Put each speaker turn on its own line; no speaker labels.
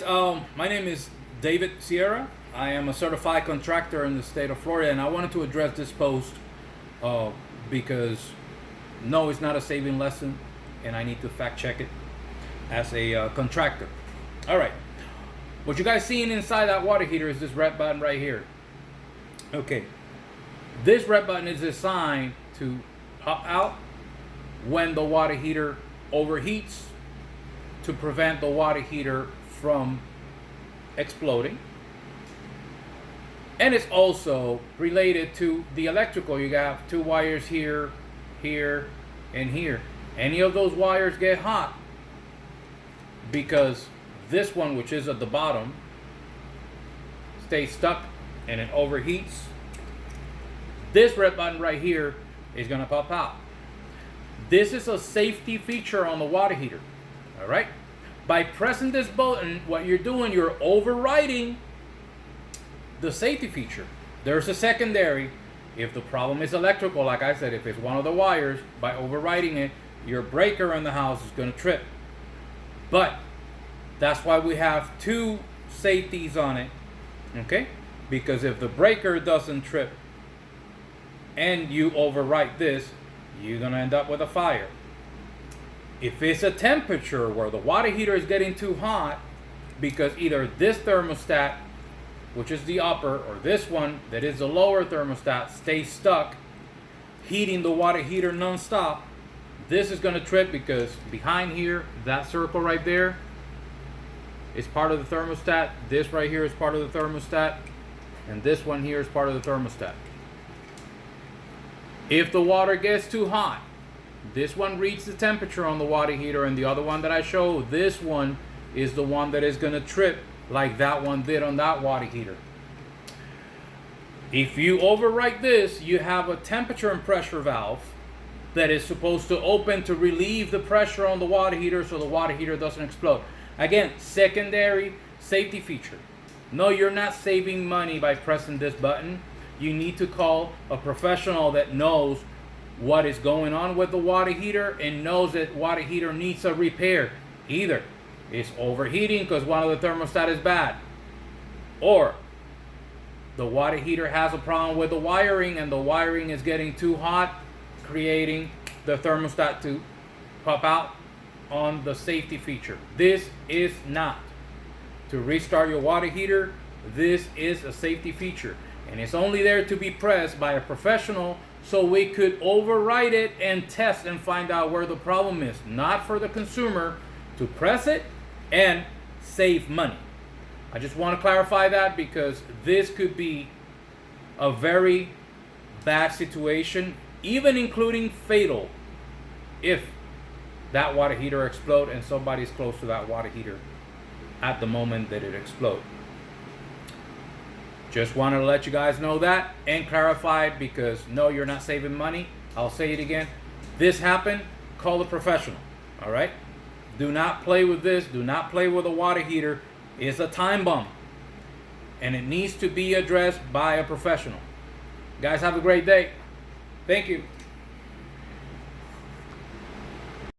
My name is David Sierra. I am a certified contractor in the state of Florida, and I wanted to address this post because no, it's not a saving lesson, and I need to fact check it as a contractor. All right, what you guys seeing inside that water heater is this red button right here. Okay, this red button is designed to pop out when the water heater overheats, to prevent the water heater from exploding. And it's also related to the electrical. You have two wires here, here, and here. Any of those wires get hot because this one, which is at the bottom, stays stuck and it overheats. This red button right here is gonna pop out. This is a safety feature on the water heater. All right, by pressing this button, what you're doing, you're overriding the safety feature. There's a secondary. If the problem is electrical, like I said, if it's one of the wires, by overriding it, your breaker in the house is going to trip. But that's why we have two safeties on it, okay? Because if the breaker doesn't trip and you override this, you're going to end up with a fire. If it's a temperature where the water heater is getting too hot because either this thermostat, which is the upper, or this one that is the lower thermostat, stays stuck, heating the water heater non-stop, this is going to trip because behind here, that circle right there is part of the thermostat. This right here is part of the thermostat. And this one here is part of the thermostat. If the water gets too hot, this one reads the temperature on the water heater, and the other one that I show, this one is the one that is going to trip like that one did on that water heater. If you overwrite this, you have a temperature and pressure valve that is supposed to open to relieve the pressure on the water heater so the water heater doesn't explode. Again, secondary safety feature. No, you're not saving money by pressing this button. You need to call a professional that knows what is going on with the water heater and knows that water heater needs a repair. Either it's overheating because one of the thermostat is bad, or the water heater has a problem with the wiring and the wiring is getting too hot, creating the thermostat to pop out on the safety feature. This is not to restart your water heater. This is a safety feature, and it's only there to be pressed by a professional so we could override it and test and find out where the problem is, not for the consumer to press it and save money. I just want to clarify that because this could be a very bad situation, even including fatal, if that water heater explodes and somebody's close to that water heater at the moment that it explodes. Just wanted to let you guys know that and clarify it because no, you're not saving money. I'll say it again. This happened, call a professional. All right? Do not play with this. Do not play with a water heater. It's a time bomb. And it needs to be addressed by a professional. Guys, have a great day. Thank you.